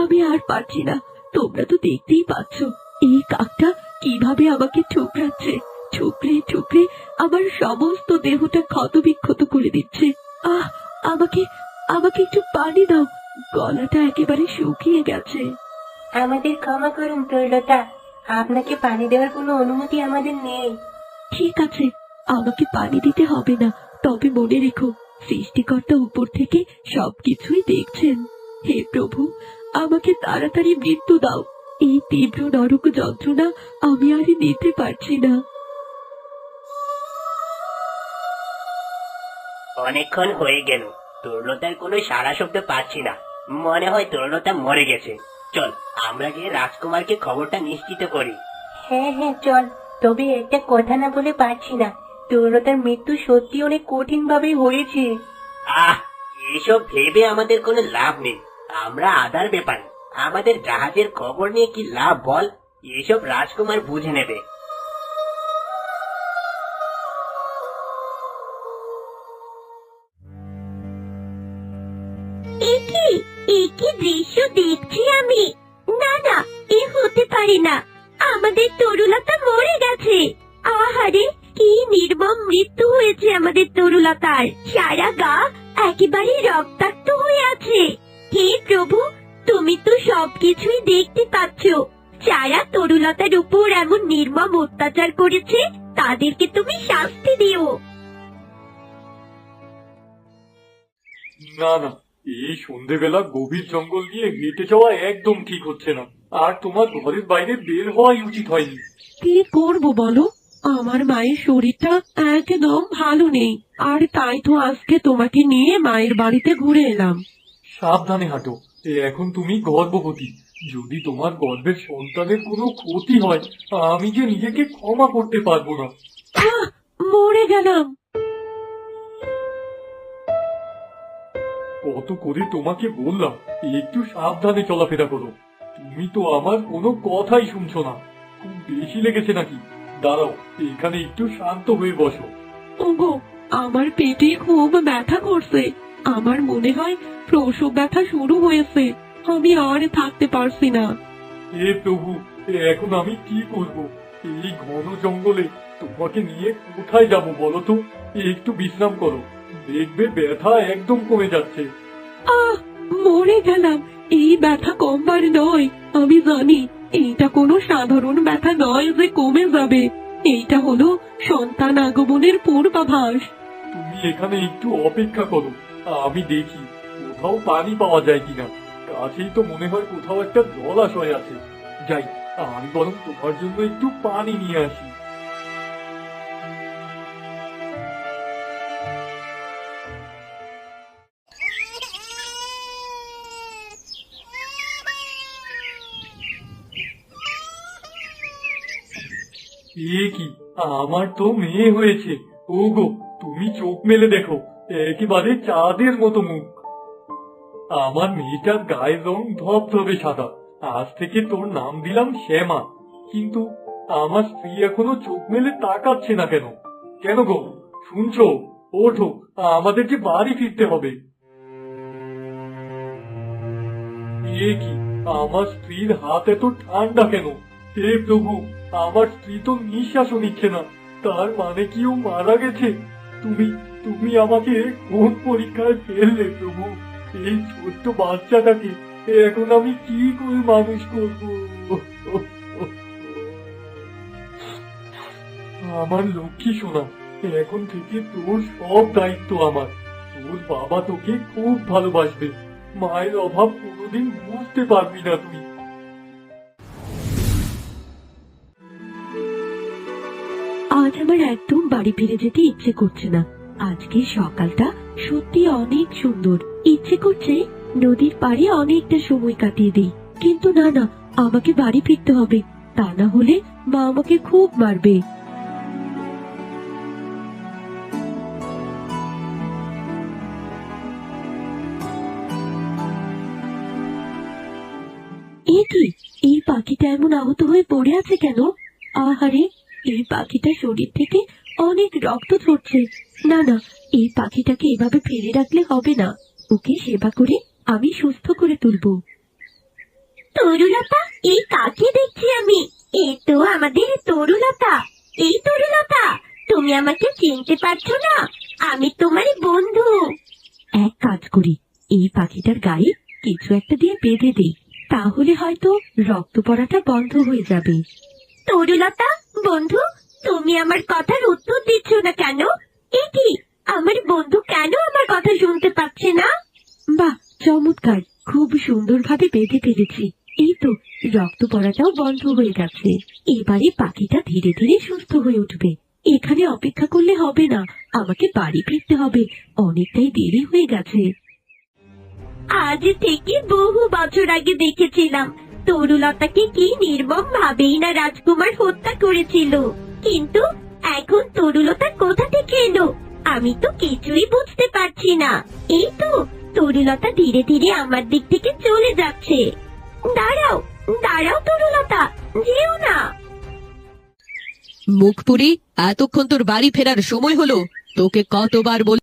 আমি আর পারছি না। তোমরা তো দেখতেই পাচ্ছ এই কাকটা কিভাবে আমাকে ঠুকরাচ্ছে। ঠুকরে ঠুকরে আমার সমস্ত দেহটা ক্ষত বিক্ষত করে দিচ্ছে। আহ, আমাকে আমাকে একটু পানি দাও, গলাটা একেবারে শুকিয়ে গেছে। আমাদের ক্ষমা করুন তরুলতা, আপনাকে পানি দেওয়ার কোনো অনুমতি আমাদের নেই। ঠিক আছে, আমাকে পানি দিতে হবে না, তবে মনে রেখো সৃষ্টিকর্তা উপর থেকে সবকিছুই দেখছেন। হে প্রভু, আমাকে তাড়াতাড়ি মৃত্যু দাও। এই তীব্র নরক যন্ত্রণা আমি আর নিতে পারছি না। অনেকক্ষণ হয়ে গেল, তরুলতার কোনো সাড়া শব্দ পাচ্ছি না। মনে হয় তরুলতা মরে গেছে। চল আমরা গিয়ে রাজকুমারকে খবরটা নিশ্চিত করি। হ্যাঁ হ্যাঁ চল, তবে একটা কথা না বলে পারছি না, তরুলতার মৃত্যু সত্যি অনেক কঠিন ভাবে হয়েছে। আহ, এসব ভেবে আমাদের কোনো লাভ নেই। আমরা আধার ব্যাপার, আমাদের জাহাজের খবর নিয়ে কি লাভ বল? এসব রাজকুমার বুঝে নেবে। একই দৃশ্য দেখছি আমি। না না, এ হতে পারে না, আমাদের তরুলতা মরে গেছে। আহারে, কি নির্মম মৃত্যু হয়েছে আমাদের তরুলতার। সারা গা একেবারে রক্তাক্ত হয়ে আছে। হে প্রভু, তুমি তো সবকিছুই দেখতে পাচ্ছ। যারা তরুলতার উপর এমন নির্মম অত্যাচার করেছে তাদেরকে তুমি শাস্তি দিও। না না, এই সন্ধেবেলা গভীর জঙ্গল দিয়ে হেঁটে যাওয়া একদম ঠিক হচ্ছে না। আর তোমার ঘরের বাইরে বের হওয়াই উচিত হয়নি। কি করবো বলো, আমার মায়ের শরীরটা একদম ভালো নেই, আর তাই তো আজকে তোমাকে নিয়ে মায়ের বাড়িতে ঘুরে এলাম। সাবধানে হাঁটো, এখন তুমি গর্ভবতী। যদি তোমার গর্ভের সন্তানের কোনো ক্ষতি হয়, আমি যে নিজেকে ক্ষমা করতে পারবো না। আহ, মরে গেলাম। কত করে তোমাকে বললাম একটু সাবধানে চলাফেরা করো, তুমি তো আমার কোনো কথাই শুনছো না। খুব বেশি লেগেছে নাকি? দাঁড়াও, এখানে একটু শান্ত হয়ে বসো। ওগো, আমার পেটে খুব ব্যথা করছে। আমার মনে হয় প্রসব ব্যথা শুরু হয়েছে। আমি আর থাকতে পারছি না। হে প্রভু, এখন আমি কি করব? এই ঘন জঙ্গলে তোমাকে নিয়ে কোথায় যাব বলো তো? একটু বিশ্রাম করো, দেখবে ব্যথা একদম কমে যাচ্ছে। আহ, মরে গেলাম। এই ব্যথা কমবার নয়, আমি জানি। এইটা কোনো সাধারণ ব্যথা নয় যে কমে যাবে। এইটা হলো সন্তান আগমনের পূর্বাভাস। তুমি এখানে একটু অপেক্ষা করো, আমি দেখি কোথাও পানি পাওয়া যায় কিনা। কাছেই তো মনে হয় কোথাও একটা জলাশয় আছে। যাই, আমি বরং তোমার জন্য একটু পানি নিয়ে আসি। এ কি, আমার তো মেয়ে হয়েছে। ওগো, তুমি চোখ মেলে দেখো, একেবারে চাঁদের মতো মুখ। আমার মেয়েটার গায়ের রং ধবধবে সাদা। আজ থেকে তোর নাম দিলাম শ্যামা। কিন্তু আমার স্ত্রী এখনো চোখ মেলে তাকাচ্ছে না কেন? কেন গো, শুনছো? ওঠো, আমাদের যে বাড়ি ফিরতে হবে। এ কি, আমার স্ত্রীর হাত এত ঠান্ডা কেন? হে প্রভু, আমার স্ত্রী তো নিঃশ্বাসও নিচ্ছে না। তার মানে কি ও মারা গেছে? তুমি তুমি আমাকে কোন পরীক্ষায় ফেললে প্রভু? এই ছোট্ট বাচ্চাটাকে এখন আমি কি করে মানুষ করব? আমার লক্ষ্মী সোনা, এখন থেকে তোর সব দায়িত্ব আমার। তোর বাবা তোকে খুব ভালোবাসবে। মায়ের অভাব কোনোদিন বুঝতে পারবি না তুই। আজ আমার একদম বাড়ি ফিরে যেতে ইচ্ছে করছে না। আজকে সকালটা সত্যি অনেক সুন্দর। ইচ্ছে করছে নদীর পাড়ে অনেকটা সময় কাটিয়ে দিই, কিন্তু না না, আমাকে বাড়ি ফিরতে হবে। তা না হলে মা আমাকে খুব মারবে। এ কি, এই পাখিটা এমন আহত হয়ে পড়ে আছে কেন? আহারে, এই পাখিটার শরীর থেকে অনেক রক্ত ঝরছে। না না, এই পাখিটাকে এভাবে ফেলে রাখলে হবে না। ওকে সেবা করে আমি সুস্থ করে তুলবো। তরুলতা, এই কাকে দেখছি আমি? এই তো আমাদের তরুলতা। এই তরুলতা, তুমি আমাকে চিনতে পারছো না? আমি তোমার বন্ধু। এক কাজ করি, এই পাখিটার গায়ে কিছু একটা দিয়ে বেঁধে দিই, তাহলে হয়তো রক্ত পড়াটা বন্ধ হয়ে যাবে। তরুলতা বন্ধু, তুমি আমার কথার উত্তর দিচ্ছ না কেন? এ কি, আমার বন্ধু কেন আমার কথা শুনতে পাচ্ছে না? বাহ, চমৎকার, খুব সুন্দরভাবে বেঁধে ফেলেছি। এই তো রক্ত পড়াটাও বন্ধ হয়ে গেছে। এবারে পাখিটা ধীরে ধীরে সুস্থ হয়ে উঠবে। এখানে অপেক্ষা করলে হবে না, আমাকে বাড়ি ফিরতে হবে, অনেকটাই দেরি হয়ে গেছে। আজ থেকে বহু বছর আগে দেখেছিলাম তরুলতাকে কি নির্মম ভাবেই না রাজকুমার হত্যা করেছিল, কিন্তু এখন তরুলতা কোথা থেকে এলো আমি তো কিছুই বুঝতে পারছি না। এই তো তরুলতা ধীরে ধীরে আমার দিক থেকে চলে যাচ্ছে। দাঁড়াও দাঁড়াও তরুলতা, যেও না। মুখপুরি, এতক্ষণ তোর বাড়ি ফেরার সময় হলো। তোকে কতবার বল